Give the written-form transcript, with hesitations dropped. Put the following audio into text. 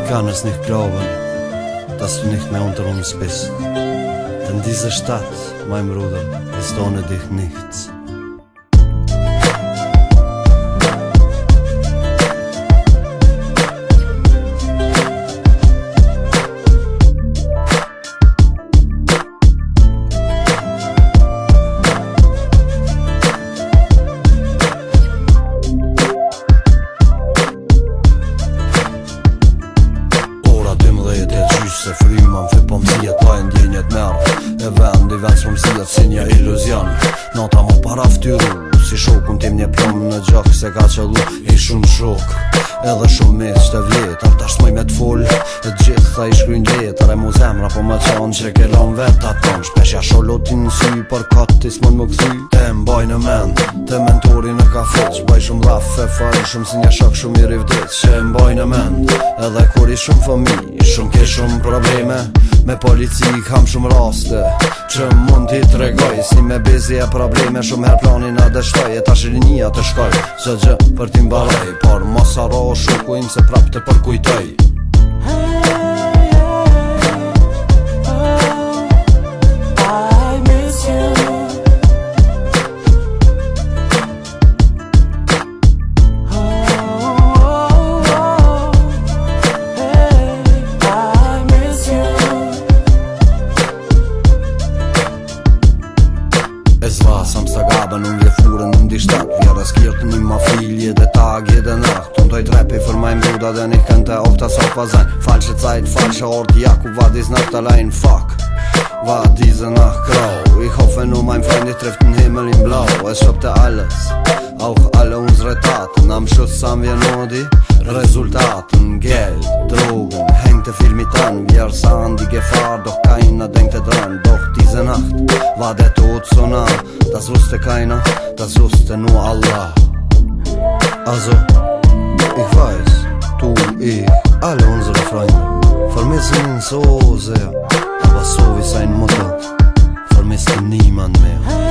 kann es nicht glauben, dass du nicht mehr unter uns bist. Denn diese Stadt, mein Bruder, ist ohne dich nichts. Se fryman för pomsiet ta en djenjet mer E vend I vend som siet si një iluzion Nata më parafty ru Si shokun tim një plom në gjok Se ka qëllu I shumë shok Edhe shumë mes të vjetar Ta shtmoj me t'full E gjitha I shkryn letër E mu zemra po më qanë që ke lon veta ton Shpeshja sholotin në sy Për katis mon më këthy E mbaj në mend Të mentori në kafe Baj shumë dhaf e faj Shumë si një shok shumë I rivdit Që mbaj në mend Edhe kur I shumë fëmi Shumë ke shumë probleme Me polici kam shumë raste Që mund t'i tregoj Si me bezi e probleme Shumë her planin a dështoj E ta shirinia të shkoj Zë gjë për t'i mbaroj Por mos haro shukujnë Se prap të përkujtoj E zvasam sa gabën unë vjefurën në ndishtak Vjera skirtë një ma filje dhe tagje dhe nacht Unë toj trepi för majn bruda dhe një kënte ofta sa fazen Falsche Zeit, falsche Ort, ja ku war dies Nacht allein, fuck War diese Nacht grau Ich hoffe nur mein Freund, ich trifft den Himmel in blau Es stoppte alles, auch alle unsere Taten Am Schluss haben wir nur die Resultaten Geld, Drogen, hängte viel mit an Wir sahen die Gefahr, doch keiner denkte dran Doch diese Nacht war der Tod so nah Das wusste keiner, das wusste nur Allah Also, ich weiß, du, ich, alle unsere Freunde Vermissen ihn so sehr Aber so wie seine Mutter vermisst ihn niemand mehr